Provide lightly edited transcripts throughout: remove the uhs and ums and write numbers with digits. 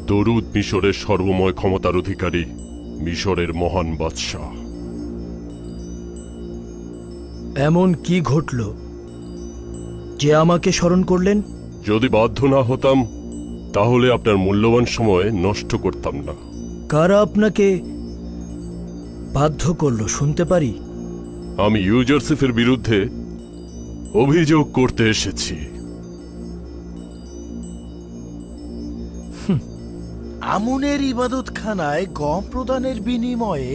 দরুদ মিশরের সর্বময় ক্ষমতার অধিকারী, মিশরের মহান বাদশাহ। এমন কি ঘটল যে আমাকে স্মরণ করলেন? যদি বাধ্য না হতাম তাহলে আপনার মূল্যবান সময় নষ্ট করতাম না। কারা আপনাকে বাধ্য করল শুনতে পারি? আমি ইউজারসিফের বিরুদ্ধে অভিযোগ করতে এসেছি। আমুনের ইবাদতখানায় গম প্রদানের বিনিময়ে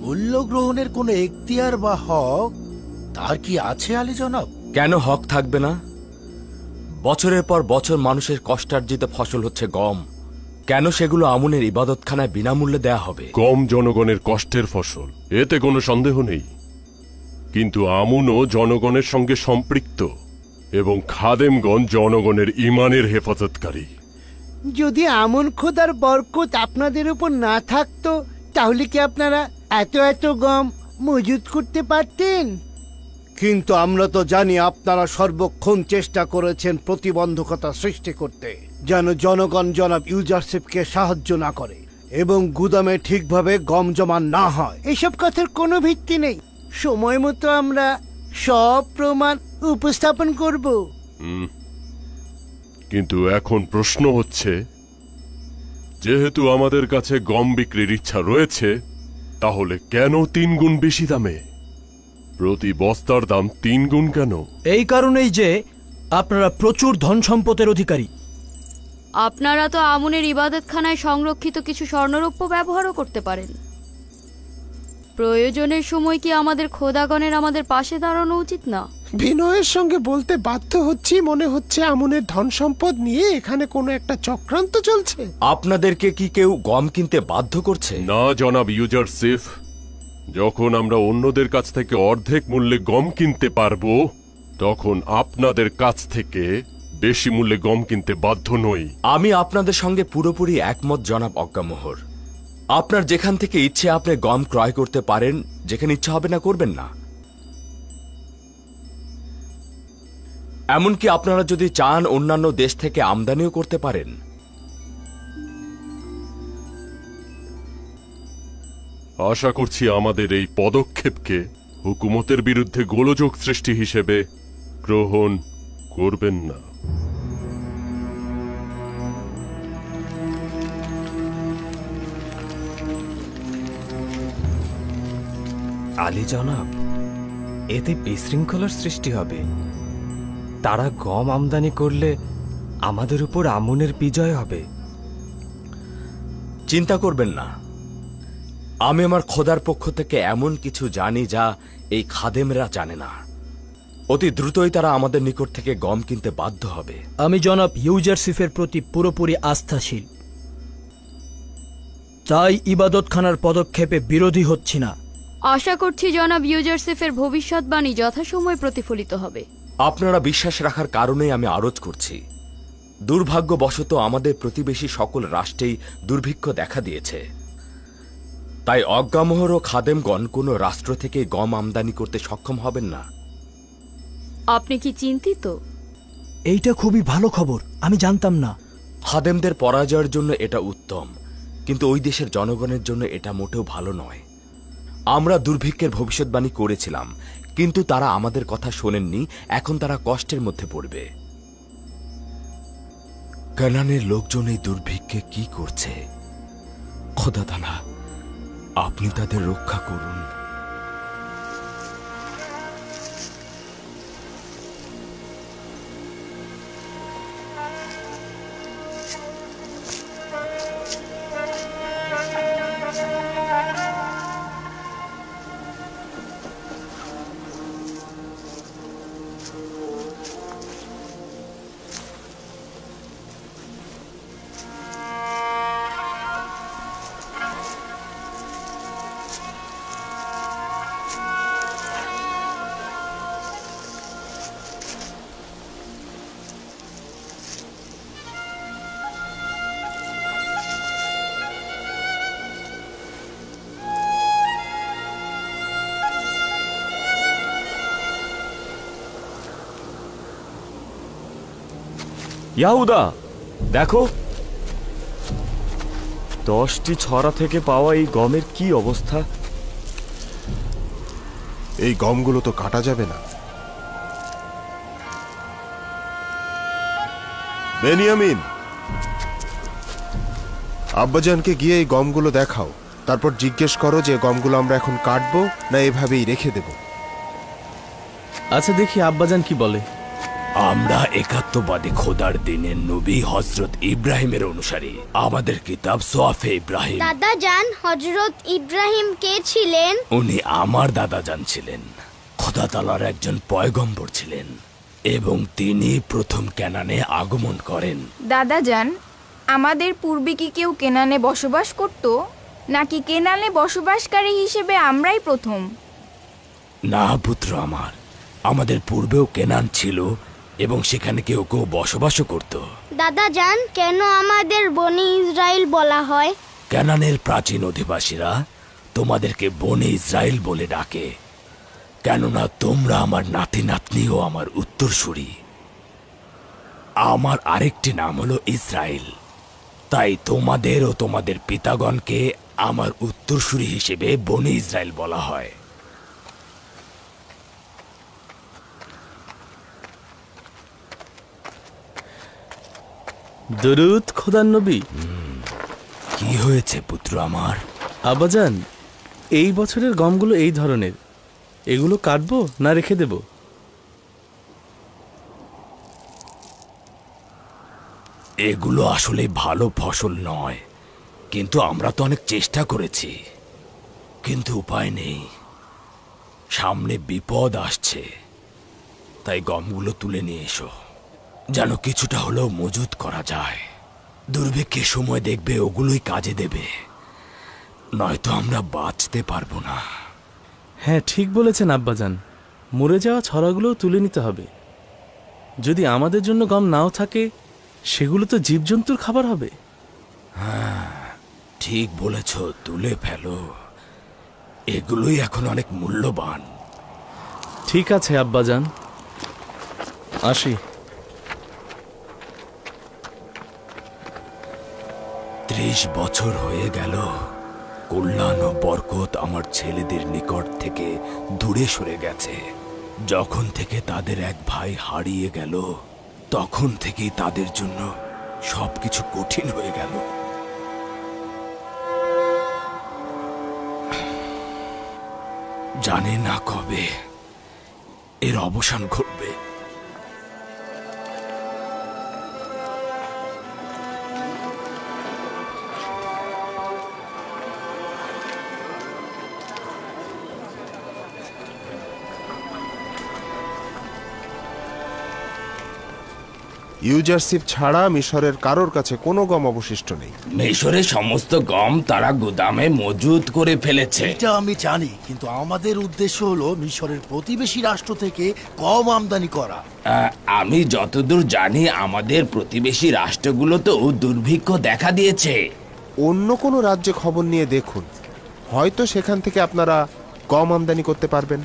মূল্য গ্রহণের কোনো এখতিয়ার বা হক তার কি আছে আলী জনাব? কেন হক থাকবে না? বছরের পর বছর মানুষের কষ্টার্জিত ফসল হচ্ছে গম, কেন সেগুলো আমুনের ইবাদতখানায় বিনামূল্যে দেয়া হবে? গম জনগণের কষ্টের ফসল, এতে কোনো সন্দেহ নেই, কিন্তু আমুনও জনগণের সঙ্গে সম্পৃক্ত এবং খাদেমগণ জনগণের ঈমানের হেফাজতকারী। যদি আমন খোদার বরকত আপনাদের উপর না থাকতো তাহলে কি আপনারা এত এত গম মজুদ করতে পারতেন? কিন্তু আমরা তো জানি আপনারা সর্বক্ষণ চেষ্টা করেছেন প্রতিবন্ধকতা সৃষ্টি করতে, যেন জনগণ জনাব ইউজারশিপকে সাহায্য না করে এবং গুদামে ঠিকভাবে গম জমা না হয়। এসব কথার কোনো ভিত্তি নেই। সময় মতো আমরা সব প্রমাণ উপস্থাপন করব। কিন্তু এখন প্রশ্ন হচ্ছে, যেহেতু আমাদের কাছে গম বিক্রির ইচ্ছা রয়েছে, তাহলে কেন 3 গুণ বেশি দামে? প্রতি বস্তার দাম 3 গুণ কেন? এই কারণেই যে আপনারা প্রচুর ধন সম্পদের অধিকারী। আপনারা তো আমুনের ইবাদতখানায় সংরক্ষিত কিছু স্বর্ণরৌপ্য ব্যবহারও করতে পারেন। প্রয়োজনের সময় কি আমাদের খোদাগণের আমাদের পাশে দাঁড়ানো উচিত না? বিনয়ের সঙ্গে বলতে বাধ্য হচ্ছি, মনে হচ্ছে আমুনের ধন সম্পদ নিয়ে এখানে কোনো একটা চক্রান্ত চলছে। আপনাদেরকে কি কেউ গম কিনতে বাধ্য করছে? না জনাব ইউজারশিফ, যখন আমরা অন্যদের কাছ থেকে অর্ধেক মূল্যে গম কিনতে পারবো, তখন আপনাদের কাছ থেকে বেশি মূল্যে গম কিনতে বাধ্য নই। আমি আপনাদের সঙ্গে পুরোপুরি একমত জনাব অজ্ঞামোহর। আপনার যেখান থেকে ইচ্ছে আপনি গম ক্রয় করতে পারেন, যেখানে ইচ্ছা হবে না করবেন না। এমনকি আপনারা যদি চান অন্যান্য দেশ থেকে আমদানিও করতে পারেন। আশা করছি আমাদের এই পদক্ষেপকে হুকুমতের বিরুদ্ধে গোলযোগ সৃষ্টি হিসেবে গ্রহণ করবেন না। আলী জনাব, এতে বিশৃঙ্খলার সৃষ্টি হবে। তারা গম আমদানি করলে আমাদের উপর আমুনের বিজয় হবে। চিন্তা করবেন না, আমি আমার খোদার পক্ষ থেকে এমন কিছু জানি যা এই খাদেমরা জানে না। অতি দ্রুতই তারা আমাদের নিকট থেকে গম কিনতে বাধ্য হবে। আমি জনাব ইউজারশিফের প্রতি পুরোপুরি আস্থাশীল, তাই ইবাদতখানার পদক্ষেপে বিরোধী হচ্ছি না। আশা করছি জনাব ইউজারশিফের ভবিষ্যৎবাণী যথাসময়ে প্রতিফলিত হবে। আপনারা বিশ্বাস রাখার কারণেই আমি আরজ করছি। দুর্ভাগ্যবশত আমাদের প্রতিবেশী সকল রাষ্ট্রেই দুর্ভিক্ষ দেখা দিয়েছে, তাই অজ্ঞামোহর ও খাদেমগণ কোনো রাষ্ট্র থেকে গম আমদানি করতে সক্ষম হবেন না। আপনি কি চিন্তিত? এইটা খুবই ভালো খবর, আমি জানতাম না। খাদেমদের পরাজয়ের জন্য এটা উত্তম, কিন্তু ওই দেশের জনগণের জন্য এটা মোটেও ভালো নয়। আমরা দুর্ভিক্ষের ভবিষ্যৎবাণী করেছিলাম, কিন্তু তারা আমাদের কথা শোনেননি। এখন তারা কষ্টের মধ্যে পড়বে। কানানের লোকজন এই দুর্ভিক্ষে কি করছে? খোদা তাআলা, আপনি তাদের রক্ষা করুন। ইয়াহুদা, দেখো 10টি ছড়া থেকে পাওয়া এই গমের কি অবস্থা? এই গমগুলো তো কাটা যাবে না। বেনিয়ামিন, আব্বাজানকে গিয়ে এই গমগুলো দেখাও, তারপর জিজ্ঞেস করো যে গমগুলো আমরা এখন কাটবো না এভাবেই রেখে দেব। আচ্ছা, দেখি আব্বাজান কি বলে। আমরা একাত্মবাদী খোদার দিনের নবী হজরত ইব্রাহিমের অনুসারী। আমাদের কিতাব সোয়াফে ইব্রাহিম। দাদা জান, হজরত ইব্রাহিম কে ছিলেন? উনি আমার দাদা জান ছিলেন। খোদা তাআলার একজন পয়গম্বর ছিলেন এবং তিনি প্রথম কেনানে আগমন করেন। দাদা জান, আমাদের পূর্বে কি কেউ কেনানে বসবাস করত, নাকি কেনানে বসবাসকারী হিসেবে আমরাই প্রথম? না পুত্র আমার, আমাদের পূর্বেও কেনান ছিল এবং সেখানে কেউ কেউ বসবাসও করত। দাদা জান, কেন আমাদের বনি ইসরাইল বলা হয়? কেনানের প্রাচীন অধিবাসীরা তোমাদেরকে বনে ইসরায়েল বলে ডাকে, কেননা তোমরা আমার নাতি নাতনি ও আমার উত্তরসূরি। আমার আরেকটি নাম হলো ইসরায়েল, তাই তোমাদের ও তোমাদের পিতাগণকে আমার উত্তরসূরি হিসেবে বনে ইসরায়েল বলা হয়। দরুদ খোদার নবী। কি হয়েছে পুত্র আমার? আব্বাজান, এই বছরের গমগুলো এই ধরনের, এগুলো কাটবো না রেখে দেব? এগুলো আসলে ভালো ফসল নয়, কিন্তু আমরা তো অনেক চেষ্টা করেছি, কিন্তু উপায় নেই। সামনে বিপদ আসছে, তাই গমগুলো তুলে নিয়ে এসো, যেন কিছুটা হলেও মজুত করা যায়। দুর্ভিক্ষের সময় দেখবে ওগুলোই কাজে দেবে, নয়তো আমরা বাঁচতে পারবো না। হ্যাঁ, ঠিক বলেছেন আব্বাজান, মরে যাওয়া ছড়াগুলোও তুলে নিতে হবে। যদি আমাদের জন্য গম নাও থাকে, সেগুলো তো জীবজন্তুর খাবার হবে। হ্যাঁ, ঠিক বলেছ, তুলে ফেলো, এগুলোই এখন অনেক মূল্যবান। ঠিক আছে আব্বাজান, আসি। 30 বছর হয়ে গেল কল্যাণ ও বরকত আমার ছেলেদের নিকট থেকে দূরে সরে গেছে। যখন থেকে তাদের এক ভাই হারিয়ে গেল, তখন থেকেই তাদের জন্য সবকিছু কঠিন হয়ে গেল। জানে না কবে এর অবসান ঘটবে। ইউজারশিপ ছাড়া মিশরের কারোর কাছে কোনো গম অবশিষ্ট নেই। মিশরের সমস্ত গম তারা গুদামে মজুত করে ফেলেছে। এটা আমি জানি, কিন্তু আমাদের উদ্দেশ্য হলো মিশরের প্রতিবেশী রাষ্ট্র থেকে গম আমদানি করা। আমি যতদূর জানি আমাদের প্রতিবেশী রাষ্ট্রগুলোতেও দুর্ভিক্ষ দেখা দিয়েছে। অন্য কোনো রাজ্যে খবর নিয়ে দেখুন, হয়তো সেখান থেকে আপনারা গম আমদানি করতে পারবেন।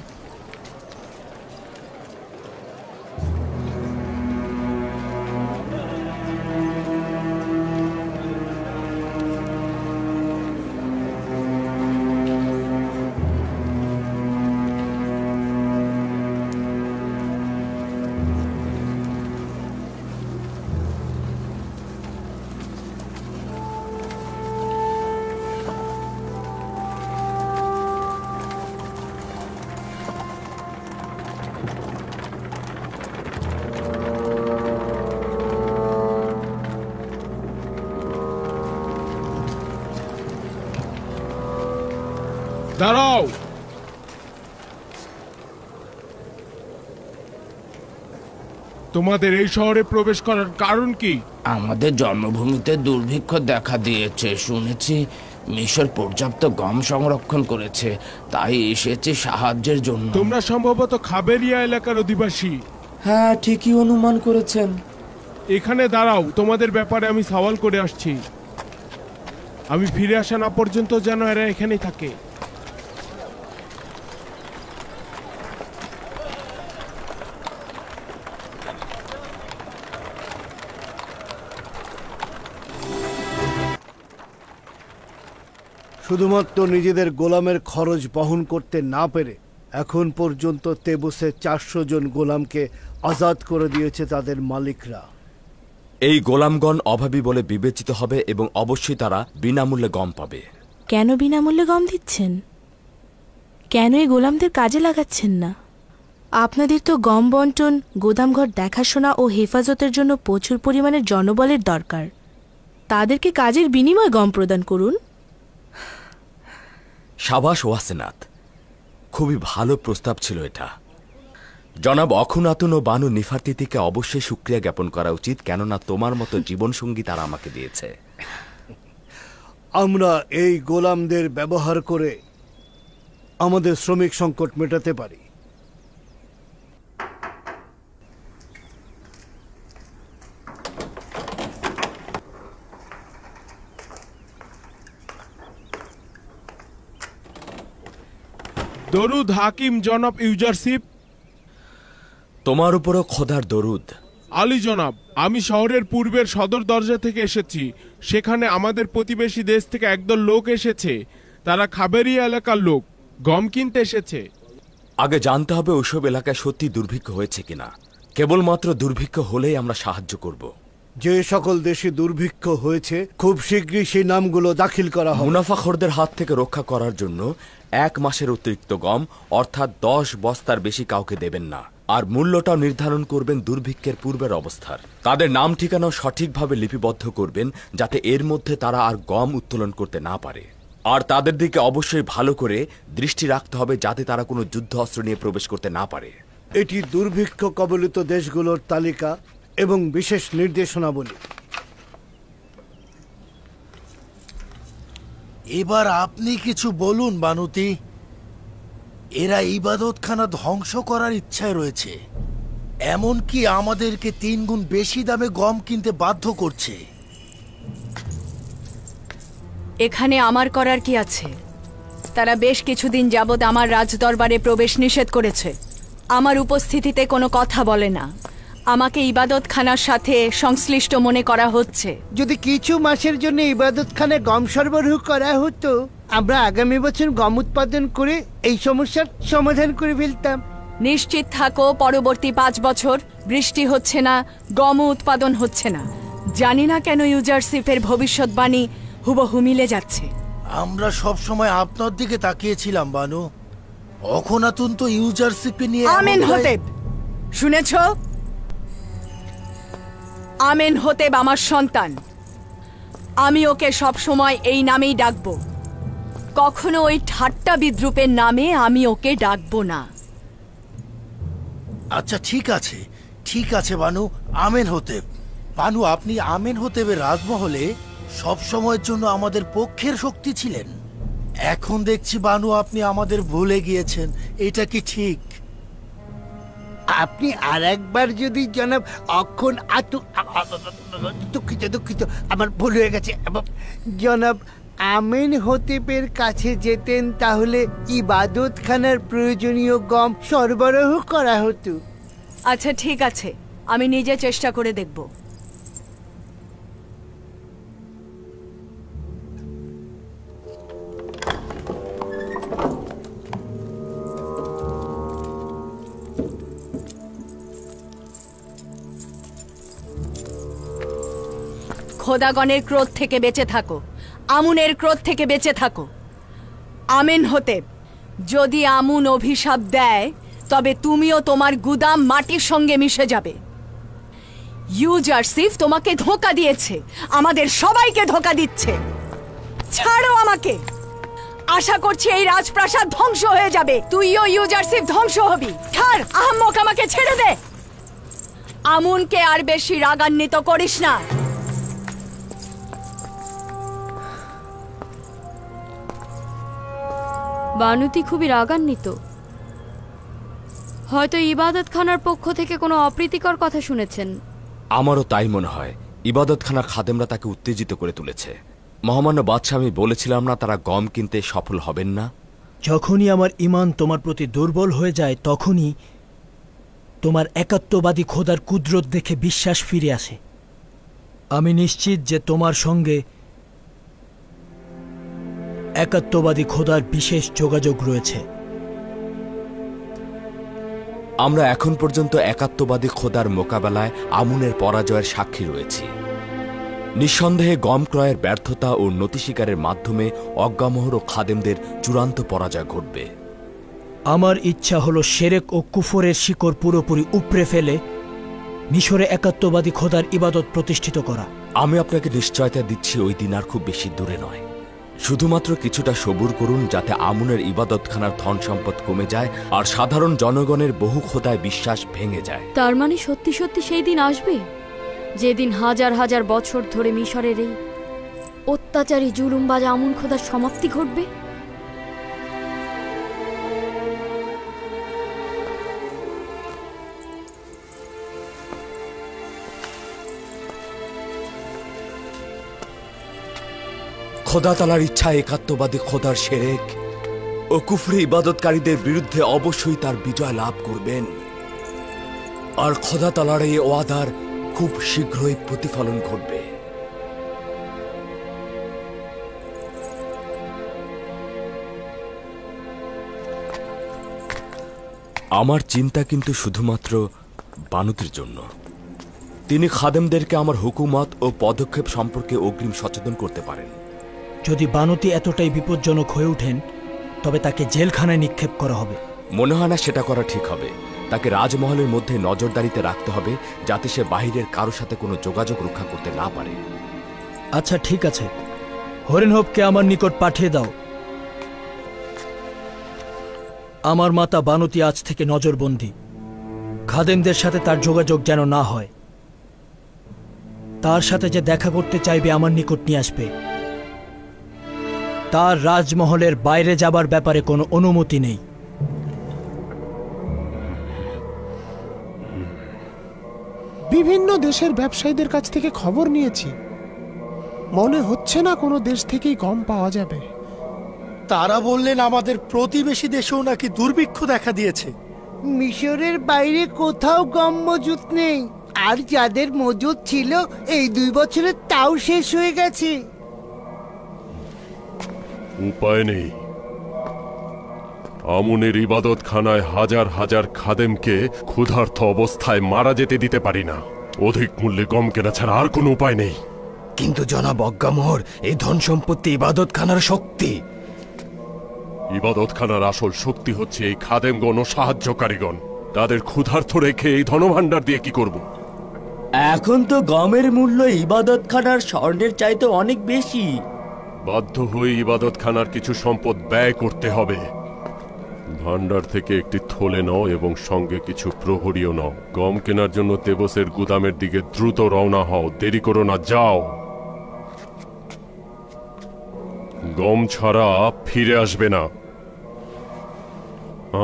দাঁড়াও, তোমাদের এই শহরে প্রবেশ করার কারণ কি? আমাদের জন্মভূমিতে দুর্ভিক্ষ দেখা দিয়েছে শুনেছি। মিশর পর্যাপ্ত গম সংরক্ষণ করেছে, তাই এসেছে সাহায্যের জন্য। তোমরা সম্ভবত খাবেরিয়া এলাকার অধিবাসী। হ্যাঁ, ঠিকই অনুমান করেছেন। এখানে দাঁড়াও, তোমাদের ব্যাপারে আমি সওয়াল করে আসছি। আমি ফিরে আসা না পর্যন্ত যেন এরা এখানেই থাকে। শুধুমাত্র নিজেদের গোলামের খরচ বহন করতে না পেরে এখন পর্যন্ত তেবুসে 400 জন গোলামকে আজাদ করে দিয়েছে তাদের মালিকরা। এই গোলামগণ অভাবী বলে বিবেচিত হবে এবং অবশ্যই তারা বিনামূল্যে গম পাবে। কেন বিনামূল্যে গম দিচ্ছেন? কেন এই গোলামদের কাজে লাগাচ্ছেন না? আপনাদের তো গম বন্টন, গোদামঘর দেখাশোনা ও হেফাজতের জন্য প্রচুর পরিমাণের জনবলের দরকার। তাদেরকে কাজের বিনিময়ে গম প্রদান করুন। সাবাস ওয়াসেনাত, খুবই ভালো প্রস্তাব ছিল এটা। জনাব অখুনাতুন ও বানু নিফারতিতিকে অবশ্যই শুকরিয়া জ্ঞাপন করা উচিত, কেননা তোমার মতো জীবনসঙ্গী তারা আমাকে দিয়েছে। আমরা এই গোলামদের ব্যবহার করে আমাদের শ্রমিক সংকট মেটাতে পারি। দরুদ হাকিম জনাব ইউজারশিপ। তোমার উপরও খোদার দরুদ। আলী জনাব, আমি শহরের পূর্বের সদর দরজা থেকে এসেছি। সেখানে আমাদের প্রতিবেশী দেশ থেকে একদল লোক এসেছে। তারা খাবেরিয়া এলাকার লোক, গম কিনতে এসেছে। আগে জানতে হবে ওইসব এলাকায় সত্যি দুর্ভিক্ষ হয়েছে কিনা। কেবলমাত্র দুর্ভিক্ষ হলেই আমরা সাহায্য করব। যে সকল দেশে দুর্ভিক্ষ হয়েছে খুব শীঘ্রই সেই নামগুলো দাখিল করা হবে। মুনাফাখোরদের হাত থেকে রক্ষা করার জন্য 1 মাসের অতিরিক্ত গম অর্থাৎ 10 বস্তার বেশি কাউকে দেবেন না। আর মূল্যটাও নির্ধারণ করবেন দুর্ভিক্ষের পূর্বের অবস্থার। তাদের নাম ঠিকানাও সঠিকভাবে লিপিবদ্ধ করবেন, যাতে এর মধ্যে তারা আর গম উত্তোলন করতে না পারে। আর তাদের দিকে অবশ্যই ভালো করে দৃষ্টি রাখতে হবে, যাতে তারা কোনো যুদ্ধ অস্ত্র নিয়ে প্রবেশ করতে না পারে। এটি দুর্ভিক্ষ কবলিত দেশগুলোর তালিকা এবং বিশেষ নির্দেশনাবলী। এবার আপনি কিছু বলুন বানুতি। এরা ইবাদতখানা ধ্বংস করার ইচ্ছায় রয়েছে, এমনকি আমাদেরকে 3 গুণ বেশি দামে গম কিনতে বাধ্য করছে। এখানে আমার করার কি আছে? তারা বেশ কিছুদিন যাবৎ আমার রাজদরবারে প্রবেশ নিষেধ করেছে। আমার উপস্থিতিতে কোনো কথা বলে না। আমাকে ইবাদতখানার সাথে সংশ্লিষ্ট মনে করা হচ্ছে। যদি কিছু মাসের জন্য ইবাদতখানায় গম সরবরাহ করা হতো, আমরা আগামী বছর গম উৎপাদন করে এই সমস্যার সমাধান করে ফেলতাম। নিশ্চিত থাকো, পরবর্তী 5 বছর বৃষ্টি হচ্ছে না, গম উৎপাদন হচ্ছে না। জানি না কেন ইউজারশিপের ভবিষ্যৎবাণী হুবহু মিলে যাচ্ছে। আমরা সব সময় আপনার দিকে তাকিয়েছিলাম বানু। অখনাতুন তো ইউজারশিপে নিয়ে আমেন হতেব, শুনেছ? আমেন হতেব আমার সন্তান। আমি ওকে সব সময় এই নামেই ডাকবো। কখনো ওই ঠাট্টা বিদ্রুপের নামে আমি ওকে ডাকবো না। আচ্ছা ঠিক আছে বানু, আমেন হতেব। বানু, আপনি আমেন হতেবের রাজমহলে সব সময়ের জন্য আমাদের পক্ষের শক্তি ছিলেন। এখন দেখছি বানু আপনি আমাদের ভুলে গিয়েছেন। এটা কি ঠিক? আপনি আর একবার যদি জনাব অক্ষণ দুঃখিত, আমার ভুল হয়ে গেছে। জনাব আমেন হতেবের কাছে যেতেন, তাহলে ইবাদতখানার প্রয়োজনীয় গম সরবরাহ করা হতো। আচ্ছা ঠিক আছে, আমি নিজে চেষ্টা করে দেখব। খোদাগণের ক্রোধ থেকে বেঁচে থাকো, আমুনের ক্রোধ থেকে বেঁচে থাকো। আমেন হতেব, যদি আমুন অভিশাপ দেয় তবে তুমিও তোমার গুদাম মাটির সঙ্গে মিশে যাবে। ইউজারশিপ তোমাকে ধোঁকা দিয়েছে, আমাদের সবাইকে ধোঁকা দিচ্ছে। ছাড়ো আমাকে। আশা করছি এই রাজপ্রাসাদ ধ্বংস হয়ে যাবে, তুইও ইউজারশিপ ধ্বংস হবি। ছাড় আহম্মক, আমাকে ছেড়ে দে। আমুনকে আর বেশি রাগান্বিত করিস না। বানুতি খুবই রাগান্বিত। হয়তো ইবাদতখানার পক্ষ থেকে কোনো অপ্রীতিকর কথা শুনেছেন। আমারও তাই মনে হয়। ইবাদতখানার খাদেমরা তাকে উত্তেজিত করে তুলেছে। মহামান্য বাদশাহ, আমি বলেছিলাম না তারা গম কিনতে সফল হবেন না? যখনই আমার ঈমান তোমার প্রতি দুর্বল হয়ে যায়, তখনই তোমার একাত্মবাদী খোদার কুদরত দেখে বিশ্বাস ফিরে আসে। আমি নিশ্চিত যে তোমার সঙ্গে একাত্মবাদী খোদার বিশেষ যোগাযোগ রয়েছে। আমরা এখন পর্যন্ত একাত্মবাদী খোদার মোকাবেলায় আমুনের পরাজয়ের সাক্ষী রয়েছি। নিঃসন্দেহে গম ক্রয়ের ব্যর্থতা ও নতি স্বীকারের মাধ্যমে অজ্ঞামোহর ও খাদেমদের চূড়ান্ত পরাজয় ঘটবে। আমার ইচ্ছা হলো শিরক ও কুফরের শিকড় পুরোপুরি উপড়ে ফেলে মিশরে একাত্মবাদী খোদার ইবাদত প্রতিষ্ঠিত করা। আমি আপনাকে নিশ্চয়তা দিচ্ছি ওই দিন আর খুব বেশি দূরে নয়। শুধুমাত্র কিছুটা সবুর করুন, যাতে আমুনের ইবাদতখানার ধন সম্পদ কমে যায় আর সাধারণ জনগণের বহু খোদায় বিশ্বাস ভেঙে যায়। তার মানে সত্যি সত্যি সেই দিন আসবে, যেদিন হাজার হাজার বছর ধরে মিশরের এই অত্যাচারী জুলুমবাজ আমুন খোদার সমাপ্তি ঘটবে। খোদা তালার ইচ্ছা একাত্মবাদী খোদার শিরক ও কুফরি ইবাদতকারীদের বিরুদ্ধে অবশ্যই তার বিজয় লাভ করবেন, আর খোদা তালার এই ওয়াদার খুব শীঘ্রই প্রতিফলন ঘটবে। আমার চিন্তা কিন্তু শুধুমাত্র বানুতের জন্য। তিনি খাদেমদেরকে আমার হুকুমত ও পদক্ষেপ সম্পর্কে অগ্রিম সচেতন করতে পারেন। যদি বানুতি এতটাই বিপজ্জনক হয়ে ওঠেন, তবে তাকে জেলখানায় নিক্ষেপ করা হবে। মনে হয় না সেটা করা ঠিক হবে। তাকে রাজমহলের মধ্যে নজরদারিতে রাখতে হবে, যাতে সে বাহিরের কারোর সাথে কোনো যোগাযোগ রক্ষা করতে না পারে। আচ্ছা ঠিক আছে, হরিণহবকে আমার নিকট পাঠিয়ে দাও। আমার মাতা বানুতি আজ থেকে নজরবন্দী। খাদেমদের সাথে তার যোগাযোগ যেন না হয়। তার সাথে যে দেখা করতে চাইবে আমার নিকট নিয়ে আসবে। তার রাজমহলের বাইরে যাবার ব্যাপারে কোনো অনুমতি নেই। বিভিন্ন দেশের ব্যবসায়ীদের কাছ থেকে খবর নিয়েছি, মনে হচ্ছে না কোনো দেশ থেকেই গম পাওয়া যাবে। তারা বললেন আমাদের প্রতিবেশী দেশেও নাকি দুর্ভিক্ষ দেখা দিয়েছে। মিশরের বাইরে কোথাও গম মজুত নেই, আর যাদের মজুত ছিল এই 2 বছরে তাও শেষ হয়ে গেছে। উপায় নেই। আমুনের ইবাদতখানায় হাজার হাজার খাদেমকে ক্ষুধার্ত অবস্থায় মারা যেতে দিতে পারি না। অধিক মূল্যে গম কেনা ছাড়া আর কোনো উপায় নেই। কিন্তু জনাব অজ্ঞামোহর, এই ধন সম্পত্তি ইবাদতখানার শক্তি। ইবাদতখানার আসল শক্তি হচ্ছে এই খাদেমগণ ও সাহায্যকারীগণ। তাদের ক্ষুধার্ত রেখে এই ধনভাণ্ডার দিয়ে কি করব? এখন তো গমের মূল্য ইবাদতখানার স্বর্ণের চাইতে অনেক বেশি। বাধ্য হয়ে ইবাদতখানার কিছু সম্পদ ব্যয় করতে হবে। ভান্ডার থেকে একটি থলে নাও এবং সঙ্গে কিছু প্রহরীও নাও। গম কেনার জন্য তেবসের গুদামের দিকে দ্রুত রওনা হও, দেরি করো না, যাও। গম ছাড়া ফিরে আসবে না।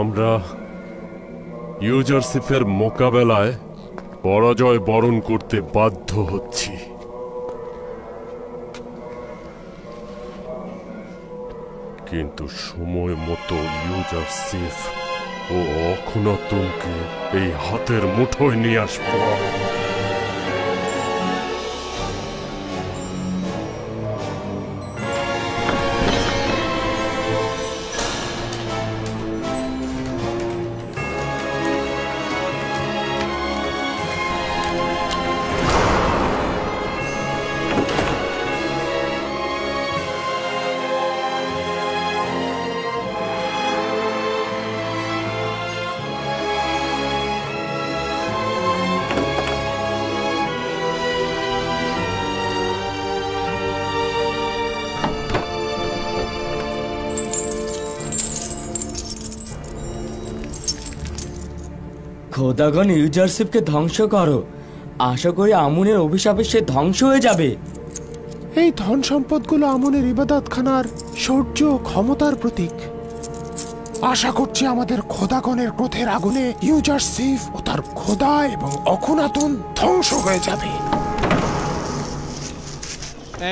আমরা ইউজারশিপের মোকাবেলায় পরাজয় বরণ করতে বাধ্য হচ্ছি। কিন্তু সময় মতো ইউজারশিপ ও অখুনাতুনকে এই হাতের মুঠোয় নিয়ে আসবো। খোদাগণ ইউজারশিপকে ধ্বংস করো। আশা করি আমুনের অভিশাপে সে ধ্বংস হয়ে যাবে। এই ধন সম্পদগুলো আমুনের ইবাদতখানার শৌর্য ও ক্ষমতার প্রতীক। আশা করছি আমাদের খোদাগণের ক্রোধের আগুনে ইউজারশিপ ও তার খোদা এবং অখুনাতুন ধ্বংস হয়ে যাবে।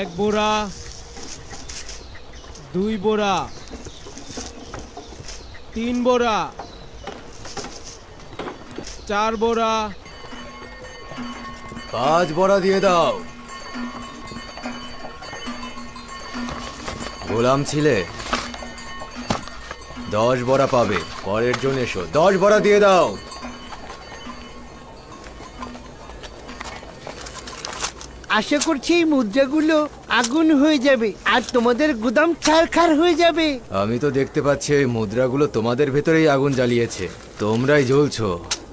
1 বোরা, 2 বোরা, 3 বোরা, 4 বোরা, 5 বোরা দিয়ে দাও। গোলাম ছিলে? 10 বড়া পাবে। পরের জন এসো, 10 বড়া দিয়ে দাও। আশা করছি এই মুদ্রাগুলো আগুন হয়ে যাবে আর তোমাদের গুদাম ছারখার হয়ে যাবে। আমি তো দেখতে পাচ্ছি এই মুদ্রাগুলো তোমাদের ভেতরেই আগুন জ্বালিয়েছে। তোমরাই জ্বলছো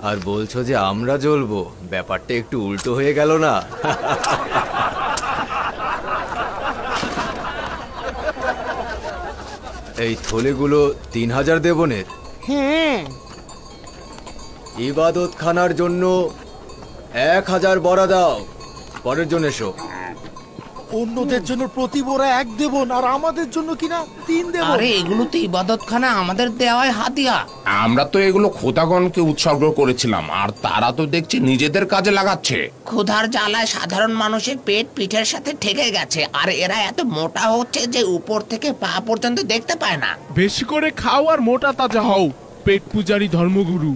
আর বলছো যে আমরা জ্বলবো। ব্যাপারটা একটু উল্টো হয়ে গেল না? এই থলেগুলো 3000 দেবনের। হ্যাঁ। ইবাদতখানার জন্য 1000 বড়া দাও। পরের জন এসো। অন্যদের জন্য প্রতি বোরা 1 দেবন আর আমাদের জন্য কিনা 3 দেবন। আরে এগুলো তো ইবাদতখানা আমাদের দেওয়ায় হাদিয়া। আমরা তো এগুলো খোদাগণকে উৎসর্গ করেছিলাম আর তারা তো দেখছি নিজেদের কাজে লাগাচ্ছে। ক্ষুধার জ্বালায় সাধারণ মানুষের পেট পিঠের সাথে ঠেকে গেছে আর এরা এত মোটা হচ্ছে যে উপর থেকে পা পর্যন্ত দেখতে পায় না। বেশি করে খাও আর মোটা তাজা হও, পেট পূজারী ধর্মগুরু।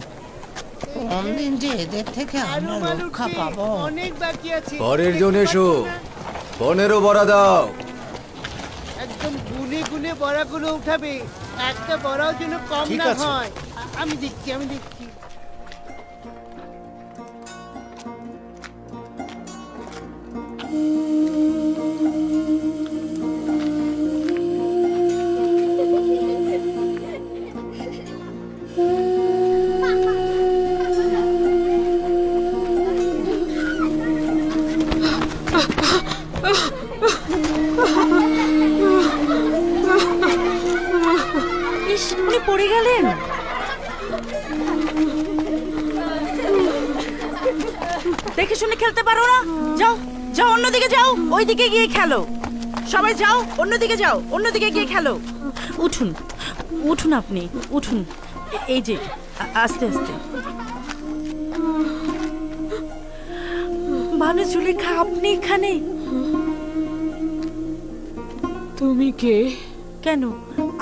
কোন দিন যে এদের থেকে আমরা রক্ষা পাবো। অনেক বাকি আছে। পরের জন এসো, 15 বড়া দাও। একদম গুনে গুনে বড়াগুলো উঠাবে, একটা বড়াও যেন কম ঠিক না আছে। হয়। আমি দেখছি। ইস, উনি পড়ে গেলেন। দেখে শুনে খেলতে পারো না? যাও যাও, অন্যদিকে যাও, ওইদিকে গিয়ে খেলো। সবাই যাও, অন্যদিকে যাও, অন্যদিকে গিয়ে খেলো। উঠুন উঠুন, আপনি উঠুন। এই যে আস্তে আস্তে। বানু জুলেখা, আপনি এখানে? তুমি কে? কেন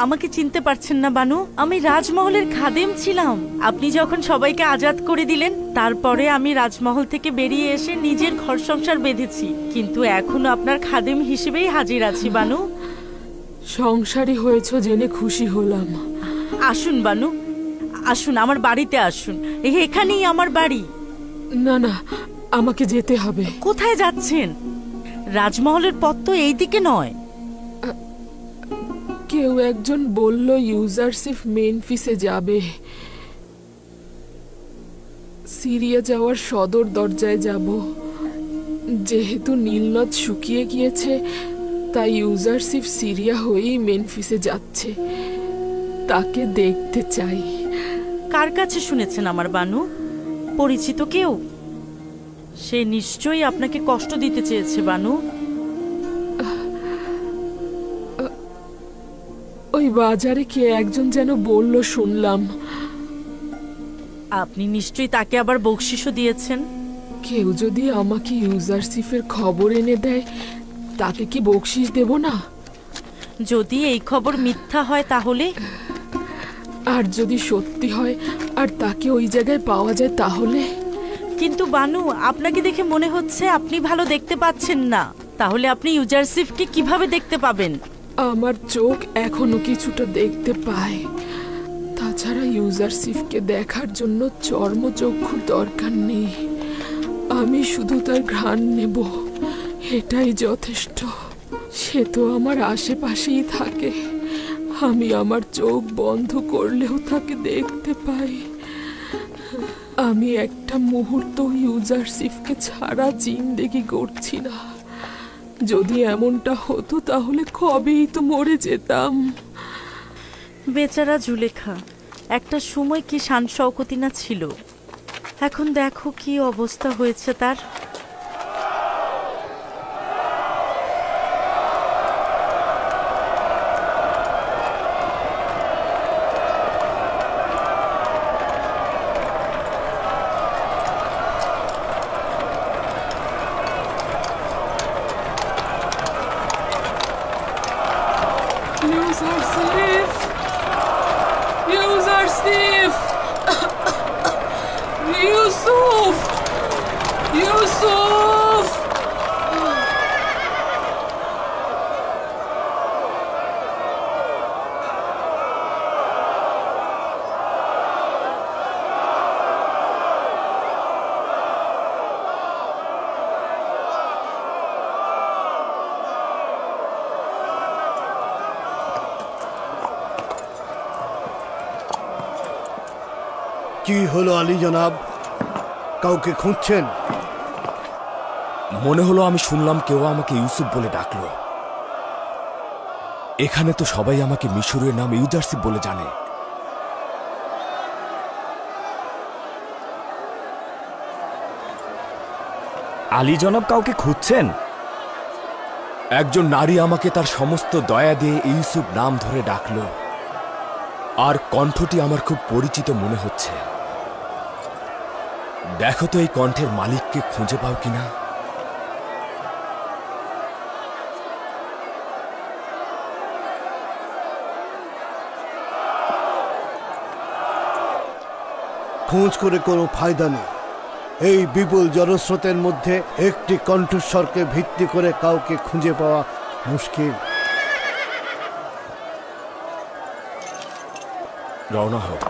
আমাকে চিনতে পারছেন না বানু? আমি রাজমহলের খাদেম ছিলাম। আপনি যখন সবাইকে আজাদ করে দিলেন, তারপরে আমি রাজমহল থেকে বেরিয়ে এসে নিজের ঘর সংসার বেঁধেছি, কিন্তু এখনো আপনার খাদেম হিসেবেই হাজির আছি বানু। সংসারী হয়েছো জেনে খুশি হলাম। আসুন বানু, আসুন আমার বাড়িতে আসুন। এখানেই আমার বাড়ি। না না, আমাকে যেতে হবে। কোথায় যাচ্ছেন? রাজমহলের পথ তো এইদিকে নয়। কেউ একজন বলল ইউজারশিপ মেনফিসে যাবে। সিরিয়া যাওয়ার সদর দরজায় যাব। যেহেতু নীলনদ শুকিয়ে গিয়েছে, তাই ইউজারশিপ সিরিয়া হয়েই মেনফিসে যাচ্ছে। তাকে দেখতে চাই। কার কাছে শুনেছেন আমার বানু? পরিচিত কেউ? সে নিশ্চয়ই আপনাকে কষ্ট দিতে চেয়েছে বানু। ওই বাজারে কে একজন যেন বলল, শুনলাম। আপনি নিশ্চয়ই তাকে আবার বকশিশও দিয়েছেন। কেউ যদি আমাকে ইউজারশিপের খবর এনে দেয়, তাকে কি বকশিশ দেব না? যদি এই খবর মিথ্যা হয় তাহলে? আর যদি সত্যি হয় আর তাকে ওই জায়গায় পাওয়া যায় তাহলে? কিন্তু বানু, আপনাকে দেখে মনে হচ্ছে আপনি ভালো দেখতে পাচ্ছেন না। তাহলে আপনি ইউজারশিপকে কিভাবে দেখতে পাবেন? আমার চোখ এখনো কিছুটা দেখতে পায়। তাছাড়া ইউজারশিপকে দেখার জন্য চর্মচক্ষুর দরকার নেই। আমি শুধু তার ঘ্রাণ নেব, এটাই যথেষ্ট। সে তো আমার আশেপাশেই থাকে। আমি আমার চোখ বন্ধ করলেও তাকে দেখতে পাই। আমি একটা মুহূর্ত ইউজারশিপকে ছাড়া জিন্দেগি করছি না। যদি এমনটা হতো তাহলে কবেই তো মরে যেতাম। বেচারা জুলেখা, একটা সময় কি শান শওকতি না ছিল। এখন দেখো কি অবস্থা হয়েছে তার। ইউসুফ! ইউসুফ! কি হলো আলী জনাব, কাউকে খুঁজছেন? মনে হলো আমি শুনলাম কেউ আমাকে ইউসুফ বলে ডাকলো। এখানে তো সবাই আমাকে মিশরের নাম ইউজারসিফ বলে জানে। আলী জনাব কাউকে খুঁজছেন? একজন নারী আমাকে তার সমস্ত দয়া দিয়ে ইউসুফ নাম ধরে ডাকলো, আর কণ্ঠটি আমার খুব পরিচিত মনে হচ্ছে। দেখো তো এই কণ্ঠের মালিককে খুঁজে পাও কিনা। খোঁজ করে কোনো ফায়দা নেই। এই বিপুল জনস্রোতের মধ্যে একটি কণ্ঠস্বরকে ভিত্তি করে কাউকে খুঁজে পাওয়া মুশকিল। রওনা হোক।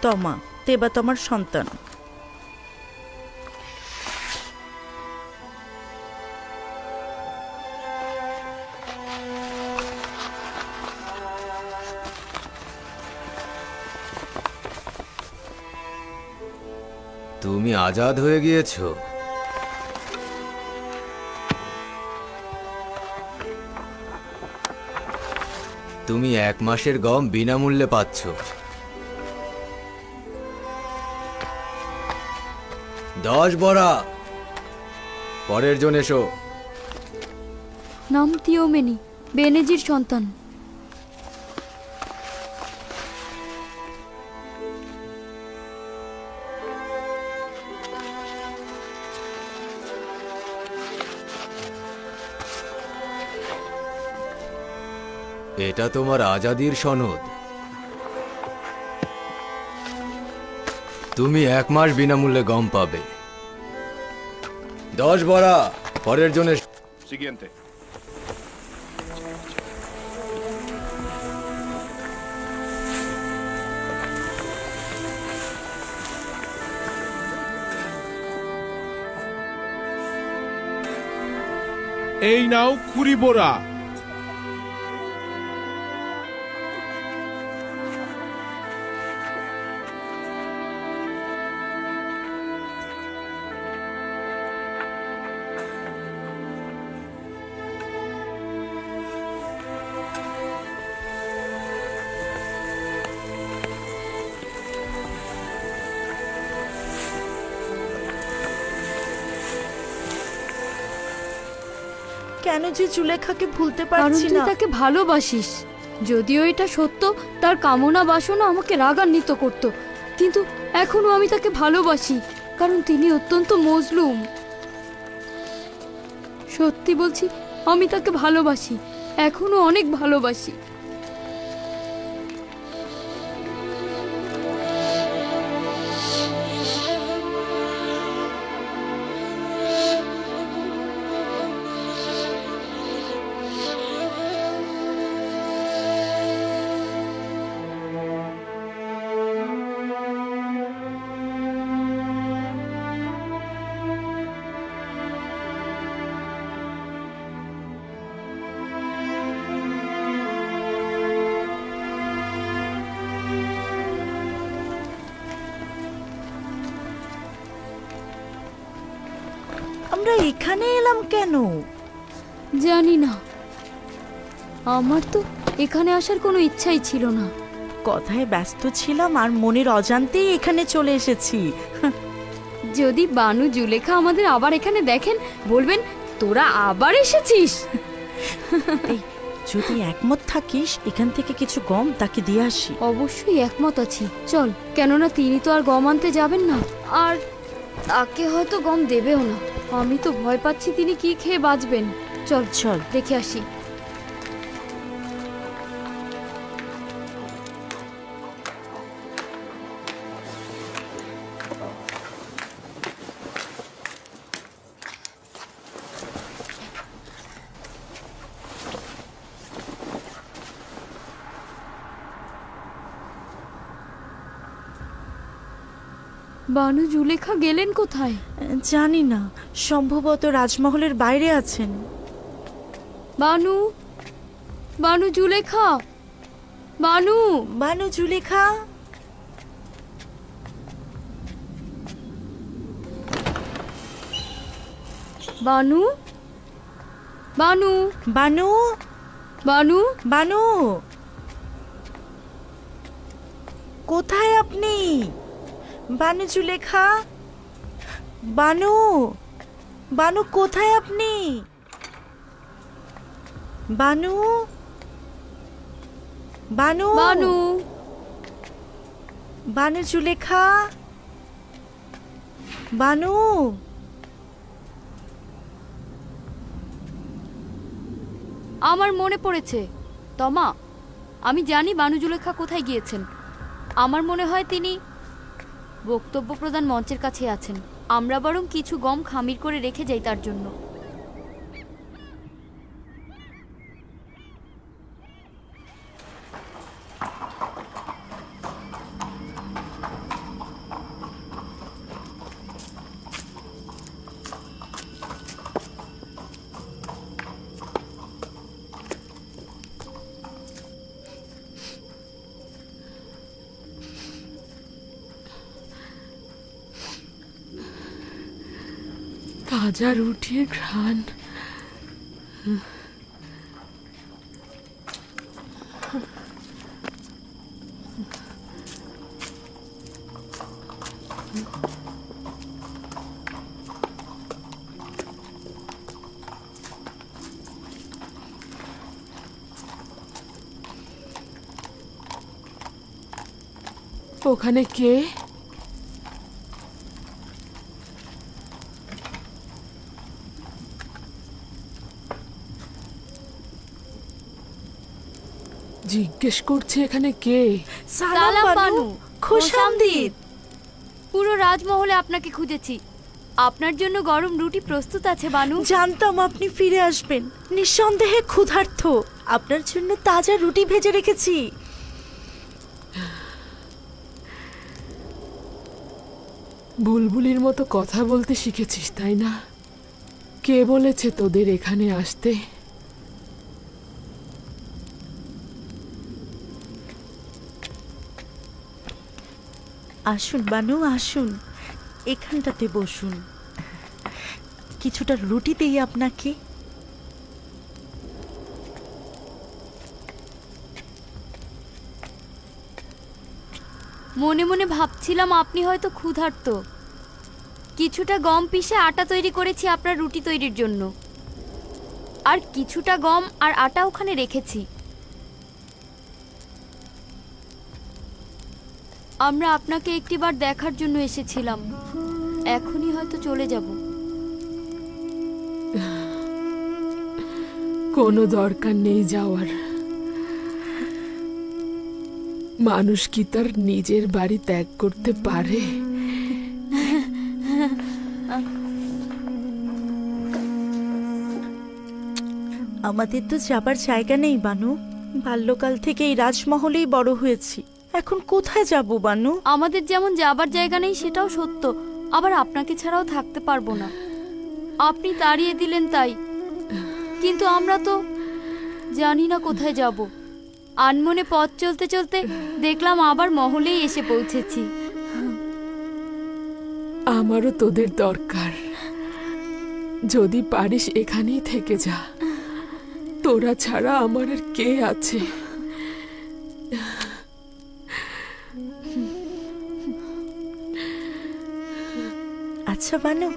তমা তেবা তোমার সন্তান। তুমি আজাদ হয়ে গিয়েছো। তুমি 1 মাসের গম বিনামূল্যে পাচ্ছ। 10 বড়া। পরের জন এসো। নাম তিওমেনি, বেনেজির সন্তান। এটা তোমার আজাদির সনদ। তুমি 1 মাস বিনামূল্যে গম পাবে। 10 বড়া। পরের জন্য Siguiente. এই নাও 20 বোরা। কেন যে জুলেখাকে ভুলতে কারণ পারছি তুই না। তাকে ভালোবাসিস। যদিও এটা সত্য, তার কামনা বাসনা আমাকে রাগান্বিত করত, কিন্তু এখনো আমি তাকে ভালোবাসি, কারণ তিনি অত্যন্ত মজলুম। সত্যি বলছি, আমি তাকে ভালোবাসি, এখনো অনেক ভালোবাসি। আমরা এখানে এলাম কেন জানি না, আমার তো এখানে আসার কোনো ইচ্ছাই ছিল না। কথায় ব্যস্ত ছিলাম আর মনের অজান্তেই এখানে চলে এসেছি। যদি বানু জুলেখা আমাদের আবার এখানে দেখেন, বলবেন তোরা আবার এসেছিস। যদি একমত থাকিস এখান থেকে কিছু গম তাকে দিয়ে আসি। অবশ্যই একমত আছি, চল। কেননা তিনি তো আর গম আনতে যাবেন না, আর তাকে হয়তো গম দেবেও না। আমি তো ভয় পাচ্ছি তিনি কি খেয়ে বাঁচবেন। চল চল দেখে আসি। বানু জুলেখা গেলেন কোথায়? জানি না, সম্ভবত রাজমহলের বাইরে আছেন। বানু, বানু জুলেখা, বানু, বানু জুলেখা। বানু, বানু, বানু, বানু, বানু, কোথায় আপনি? বানু জুলেখা, বানু, বানু কোথায় আপনি? বানু, বানু, বানু, বানু জুলেখা, বানু। আমার মনে পড়েছে তমা, আমি জানি বানু জুলেখা কোথায় গিয়েছেন। আমার মনে হয় তিনি বক্তব্য প্রদান মঞ্চের কাছে আছেন। আমরা বরং কিছু গম খামির করে রেখে যাই তার জন্য। তাজা রুটির ঘ্রাণ। ওখানে কে? জিজ্ঞেস করছে এখানে কে? সালাম বানু, খুশামদিদ। পুরো রাজমহলে আপনাকে খুঁজেছি। আপনার জন্য গরম রুটি প্রস্তুত আছে বানু। জানতাম আপনি ফিরে আসবেন। নিঃসন্দেহে ক্ষুধার্ত। আপনার জন্য তাজা রুটি ভেজে রেখেছি। বুলবুলির মতো কথা বলতে শিখেছিস তাই না? কে বলেছে তোদের এখানে আসতে? আসুন বানু, আসুন, এখানটাতে বসুন। কিছুটা রুটি দেই আপনাকে। মনে মনে ভাবছিলাম আপনি হয়তো ক্ষুধার্ত। কিছুটা গম পিষে আটা তৈরি করেছি আপনার রুটি তৈরির জন্য, আর কিছুটা গম আর আটা ওখানে রেখেছি। আমরা আপনাকে একটিবার দেখার জন্য এসেছিলাম। এখনই হয়তো চলে যাব। কোনো দরকার নেই যাওয়ার। মানুষ কি তার নিজের বাড়ি ত্যাগ করতে পারে? আমাদের তো যাবার জায়গা নেই বানু। বাল্যকাল থেকে এই রাজমহলেই বড় হয়েছি। এখন কোথায় যাব বানু? আমাদের যেমন যাবার জায়গা নেই সেটাও সত্য, আবার আপনাকে ছাড়াও থাকতে পারবো না। আপনি তাড়িয়ে দিলেন তাই, কিন্তু আমরা তো জানি না কোথায় যাব। আনমনে পথ চলতে চলতে দেখলাম আবার মহলেই এসে পৌঁছেছি। আমারও তোদের দরকার। যদি পারিস এখানেই থেকে যা। তোরা ছাড়া আমার আর কে আছে? আচ্ছা বানু,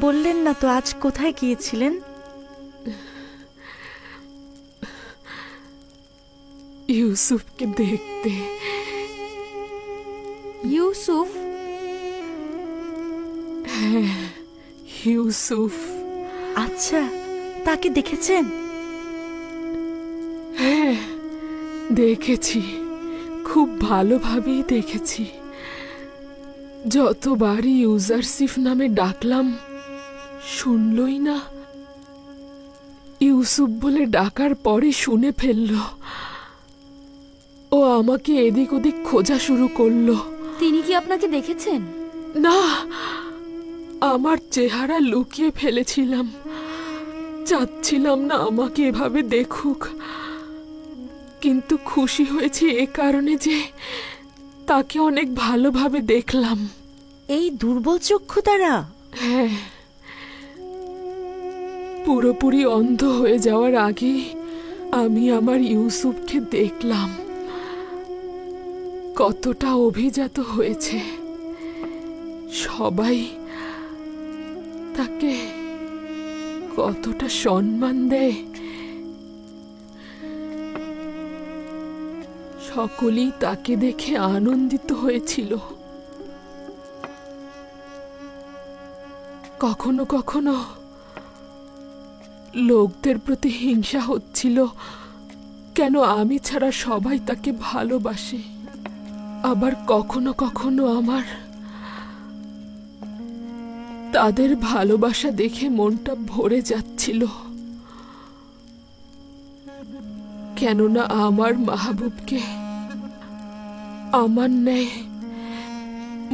বললেন না তো আজ কোথায় গিয়েছিলেন? ইউসুফকে দেখতে। ইউসুফ? হ্যাঁ, ইউসুফ। আচ্ছা, তাকে দেখেছেন? হ্যাঁ, দেখেছি। খুব ভালোভাবেই দেখেছি। যতবারই ইউজারসিফ নামে ডাকলাম শুনলই না। ইউসুফ বলে ডাকার পরে শুনে ফেলল। ও আমাকে এদিক ওদিক খোঁজা শুরু করলো। তিনি কি আপনাকে দেখেছেন? না, আমার চেহারা লুকিয়ে ফেলেছিলাম, চাচ্ছিলাম না আমাকে এভাবে দেখুক। কিন্তু খুশি হয়েছি এ কারণে যে তাকে অনেক ভালোভাবে দেখলাম। এই দুর্বল চক্ষু দ্বারা? হ্যাঁ, পুরোপুরি অন্ধ হয়ে যাওয়ার আগে আমি আমার ইউসুফকে দেখলাম কতটা অভিজাত হয়েছে। সবাই তাকে কতটা সম্মান দেয়। সকলেই তাকে দেখে আনন্দিত হয়েছিল। কখনো কখনো লোকদের প্রতি হিংসা হচ্ছিল, কেন আমি ছাড়া সবাই তাকে ভালোবাসে। আবার কখনো কখনো আমার তাদের ভালোবাসা দেখে মনটা ভরে যাচ্ছিল, কেননা আমার মাহবুবকে আমার ন্যায়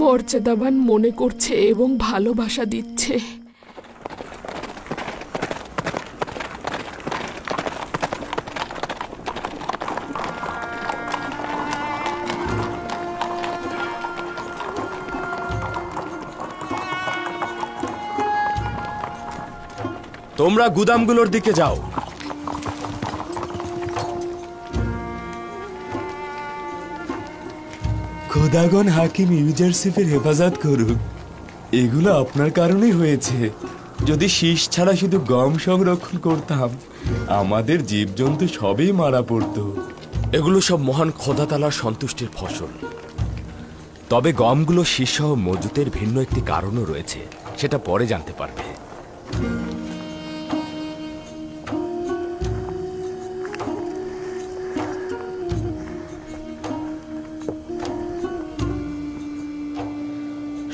মর্যাদাবান মনে করছে এবং ভালোবাসা দিচ্ছে। তোমরা গুদামগুলোর দিকে যাও। খোদাগণ হাকিম ইউজারশিপের হেফাজত করুক। এগুলো আপনার কারণেই হয়েছে। যদি শীষ ছাড়া শুধু গম সংরক্ষণ করতাম, আমাদের জীবজন্তু সবই মারা পড়তো। এগুলো সব মহান খোদা তাআলার সন্তুষ্টির ফসল। তবে গমগুলো শীর্ষসহ মজুতের ভিন্ন একটি কারণও রয়েছে, সেটা পরে জানতে পারবে।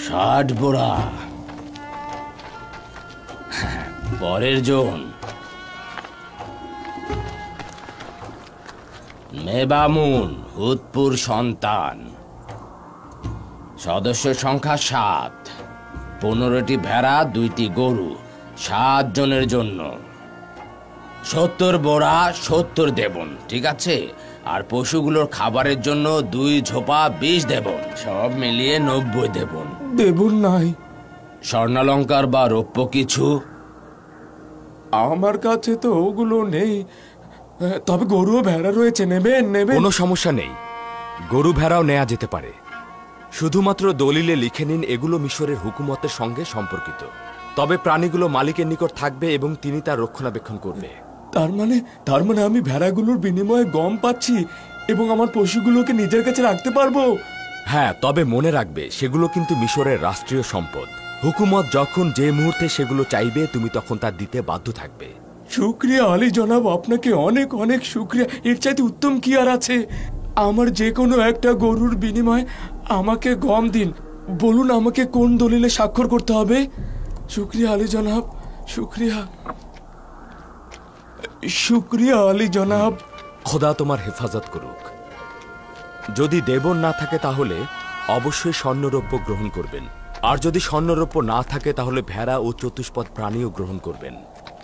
ষাট বোড়া পরের জন মেবামুন, হুদপুর সন্তান, সদস্য সংখ্যা 7, 15টি ভেড়া, 2টি গরু, 7 জনের জন্য 70 বোড়া, 70 দেবন, ঠিক আছে? আর পশুগুলোর খাবারের জন্য 2 ঝোপা 20 দেবন, সব মিলিয়ে 90 দেবন। দেবন নাই। স্বর্ণালঙ্কার বা রৌপ্য কিছু? আমার কাছে তো ওগুলো নেই, তবে গরু ও ভেড়া রয়েছে। নেবেন? কোনো সমস্যা নেই, গরু ভেড়াও নেওয়া যেতে পারে। শুধুমাত্র দলিলে লিখে নিন এগুলো মিশরের হুকুমতের সঙ্গে সম্পর্কিত। তবে প্রাণীগুলো মালিকের নিকট থাকবে এবং তিনি তার রক্ষণাবেক্ষণ করবে। তার মানে আমি ভেড়াগুলোর বিনিময়ে গম পাচ্ছি এবং আমার পশুগুলোকে নিজের কাছে রাখতে পারবো? হ্যাঁ, তবে মনে রাখবে সেগুলো কিন্তু মিশরের রাষ্ট্রীয় সম্পদ। হুকুমত যখন যে মুহূর্তে সেগুলো চাইবে তুমি তখন তার দিতে বাধ্য থাকবে। শুক্রিয়া আলী জনাব, আপনাকে অনেক অনেক শুক্রিয়া। এর চাইতে উত্তম কি আর আছে? আমার যে কোনো একটা গরুর বিনিময়ে আমাকে গম দিন। বলুন আমাকে কোন দলিলে স্বাক্ষর করতে হবে? শুক্রিয়া আলী জনাব, শুক্রিয়া। শুক্রিয়া আলী জনাব। খোদা তোমার হেফাজত করুক। যদি দেবন না থাকে তাহলে অবশ্যই স্বর্ণরৌপ্য গ্রহণ করবেন, আর যদি স্বর্ণরৌপ্য না থাকে তাহলে ভেড়া ও চতুষ্পদ প্রাণীও গ্রহণ করবেন।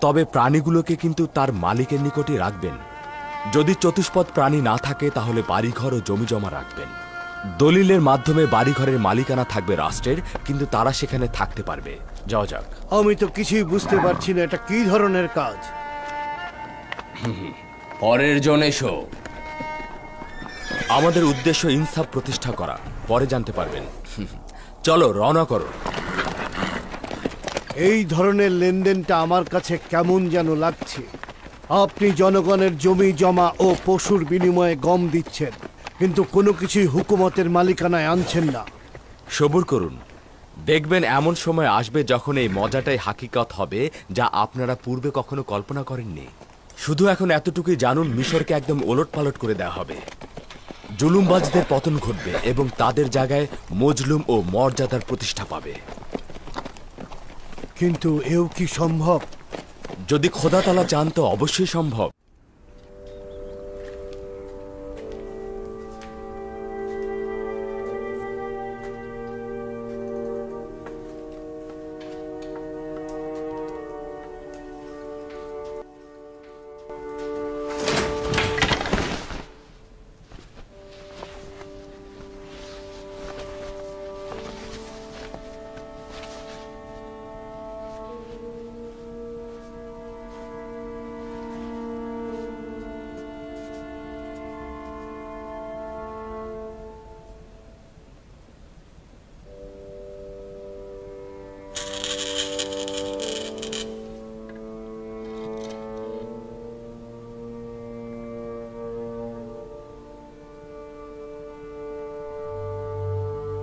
তবে প্রাণীগুলোকে কিন্তু তার মালিকের নিকটই রাখবেন। যদি চতুষ্পদ প্রাণী না থাকে তাহলে বাড়িঘর ও জমি জমা রাখবেন। দলিলের মাধ্যমে বাড়িঘরের মালিকানা থাকবে রাষ্ট্রের, কিন্তু তারা সেখানে থাকতে পারবে। যাও যাক। আমি তো কিছুই বুঝতে পারছি না, এটা কি ধরনের কাজ? পরের জন এসো। আমাদের উদ্দেশ্য ইনসাফ প্রতিষ্ঠা করা, পরে জানতে পারবেন। চলো রওনা করো। এই ধরনের লেনদেনটা আমার কাছে কেমন যেন লাগছে। আপনি জনগণের জমি জমা ও পশুর বিনিময়ে গম দিচ্ছেন, কিন্তু কোনো কিছুই হুকুমতের মালিকানায় আনছেন না। সবুর করুন, দেখবেন এমন সময় আসবে যখন এই মজাটাই হাকিকত হবে, যা আপনারা পূর্বে কখনো কল্পনা করেননি। শুধু এখন এতটুকুই জানুন, মিশরকে একদম ওলটপালট করে দেওয়া হবে। জুলুমবাজদের পতন ঘটবে এবং তাদের জায়গায় মজলুম ও মর্যাদার প্রতিষ্ঠা পাবে। কিন্তু এও কি সম্ভব? যদি খোদা তাআলা চান তো অবশ্যই সম্ভব।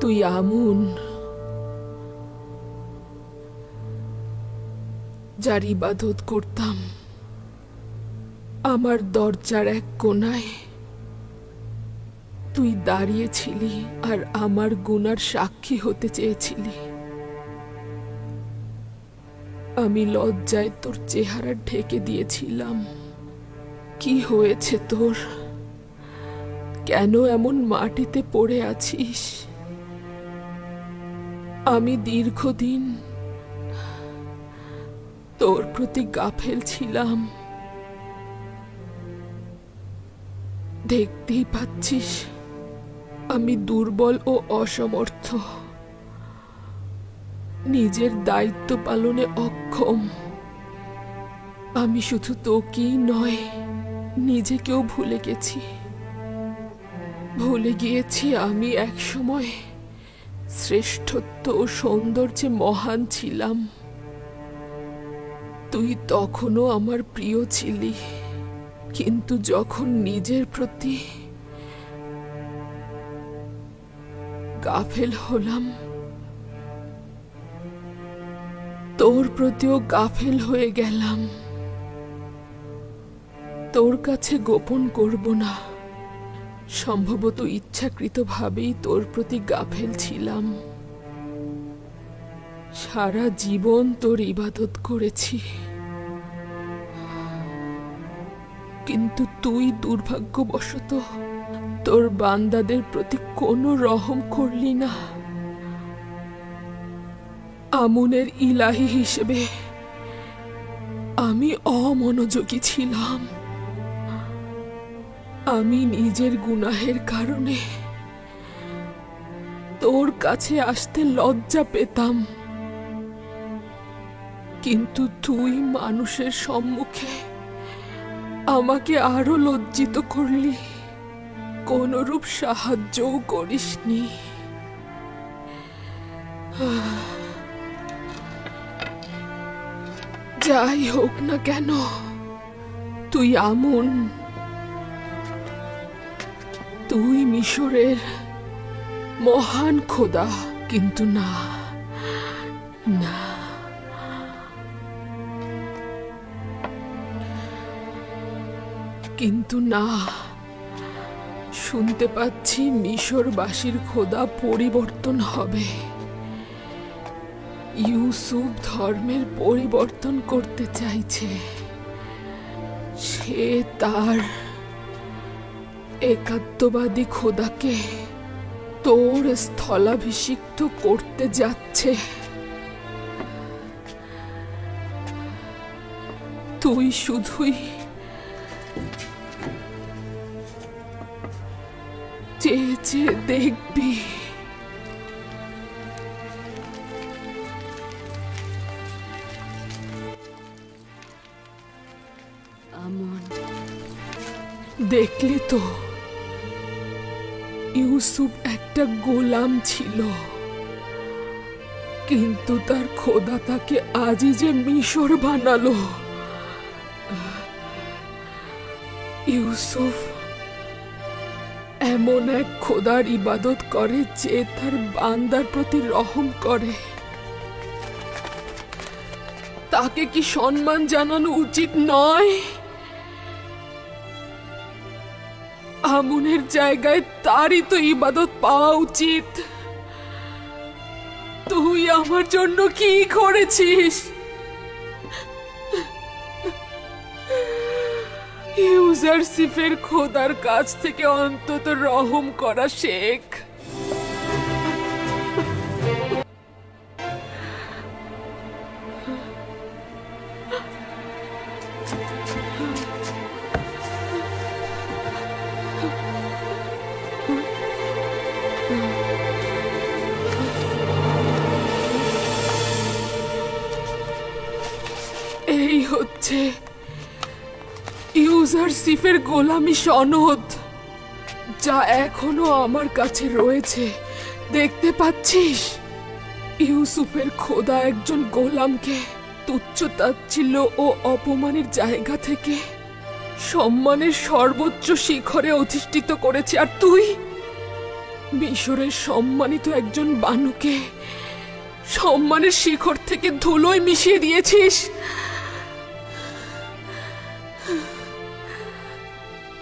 তুই আমুন, যার ইবাদত করতাম। আমার দরজার এক কোণায় তুই দাঁড়িয়েছিলি আর আমার গুনার সাক্ষী হতে চেয়েছিলি। আমি লজ্জায় তোর চেহারা ঢেকে দিয়েছিলাম। কি হয়েছে তোর? কেন এমন মাটিতে পড়ে আছিস? আমি দীর্ঘদিন তোর প্রতি গাফেল ছিলাম। দেখতেই পাচ্ছিস আমি দুর্বল ও অসমর্থ, নিজের দায়িত্ব পালনে অক্ষম। আমি শুধু তোকেই নয়, নিজেকেও ভুলে গেছি। ভুলে গিয়েছি আমি একসময় শ্রেষ্ঠত্ব ও সৌন্দর্যে মহান ছিলাম। তুই তখনও আমার প্রিয় ছিলি, কিন্তু যখন নিজের প্রতি গাফেল হলাম, তোর প্রতিও গাফেল হয়ে গেলাম। তোর কাছে গোপন করব না, সম্ভবত ইচ্ছাকৃতভাবেই তোর প্রতি গাফেল ছিলাম। সারা জীবন তোর ইবাদত করেছি, কিন্তু তুই দুর্ভাগ্যবশত তোর বান্দাদের প্রতি কোনো রহম করলি না। আমুনের ইলাহি হিসেবে আমি অমনোযোগী ছিলাম। আমি নিজের গুনাহের কারণে তোর কাছে আসতে লজ্জা পেতাম, কিন্তু তুই মানুষের সম্মুখে আমাকে আরো লজ্জিত করলি, কোনরূপ সাহায্যও করিসনি। যাই হোক না কেন, তুই আমুন, তুই মিশরের মহান খোদা, কিন্তু না না, কিন্তু না, শুনতে পাচ্ছি মিশরবাসীর খোদা পরিবর্তন হবে। ইউসুফ ধর্মের পরিবর্তন করতে চাইছে। সে তার একাত্মবাদী খোদাকে তোর স্থলাভিষিক্ত করতে যাচ্ছে। তুই শুধুই চেয়ে চেয়ে দেখবি। দেখলি তো, ইউসুফ একটা গোলাম ছিল, কিন্তু তার খোদা তাকে আজই যে মিশর বানালো। ইউসুফ এমন এক খোদার ইবাদত করে যে তার বান্দার প্রতি রহম করে। তাকে কি সম্মান জানানো উচিত নয়? আমুনের জায়গায় তারই তো ইবাদত পাওয়া উচিত। তুই আমার জন্য কি করেছিস? ইউজারসিফের খোদার কাছ থেকে অন্তত রহম করা শেখ। এই হচ্ছে ইউজারসিফের গোলামি সনদ, যা এখনো আমার কাছে রয়েছে। দেখতে পাচ্ছিস, ইউসুফের খোদা একজন গোলামকে তুচ্ছ তাচ্ছিল্য ও অপমানের জায়গা থেকে সম্মানের সর্বোচ্চ শিখরে অধিষ্ঠিত করেছে, আর মিশরের সম্মানিত একজন বানুকে সম্মানের শিখর থেকে ধুলোয় মিশিয়ে দিয়েছিস।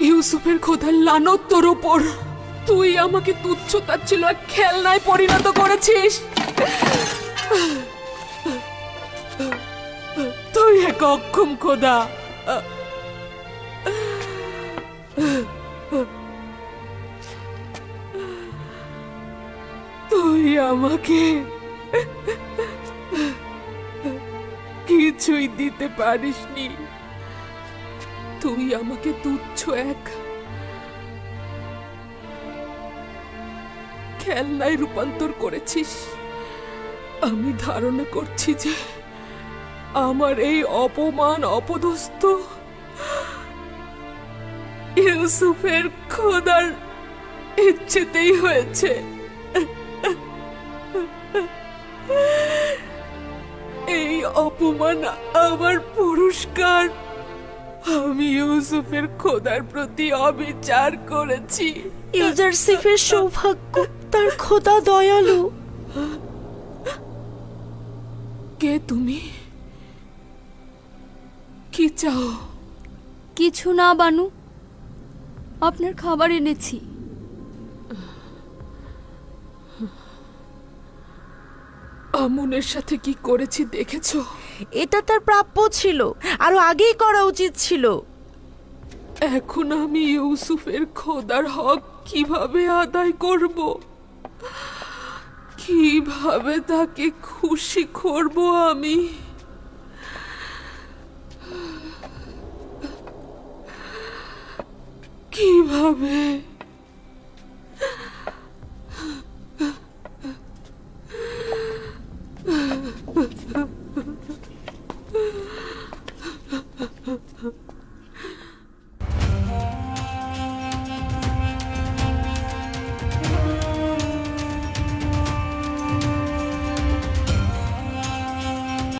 ইউসুফের খোদার লানত তোর ওপর। তুই আমাকে তুচ্ছ তাচ্ছিল্য এক খেলনায় পরিণত করেছিস। তুই এক অক্ষম খোদা। তুই আমাকে কিছুই দিতে পারিসনি। তুই আমাকে তুচ্ছ এক খেলনায় রূপান্তর করেছিস। আমি ধারণা করছি যে আমার এই অপমান অপদস্থ ইউসুফের খোদার ইচ্ছেতেই হয়েছে। এই অপমান আমার পুরস্কার। আমি ইউসুফের খোদার প্রতি অবিচার করেছি। ইউজারসিফের সৌভাগ্য, তার খোদা দয়ালু। কে তুমি? কি চাও? কিছু না বানু, আপনার খাবার এনেছি। আমুনের সাথে কি করেছি দেখেছো? এটা তার প্রাপ্য ছিল, আরো আগেই করা উচিত ছিল। এখন আমি ইউসুফের খোদার হক কিভাবে আদায় করব? কিভাবে তাকে খুশি করব আমি? কিভাবে?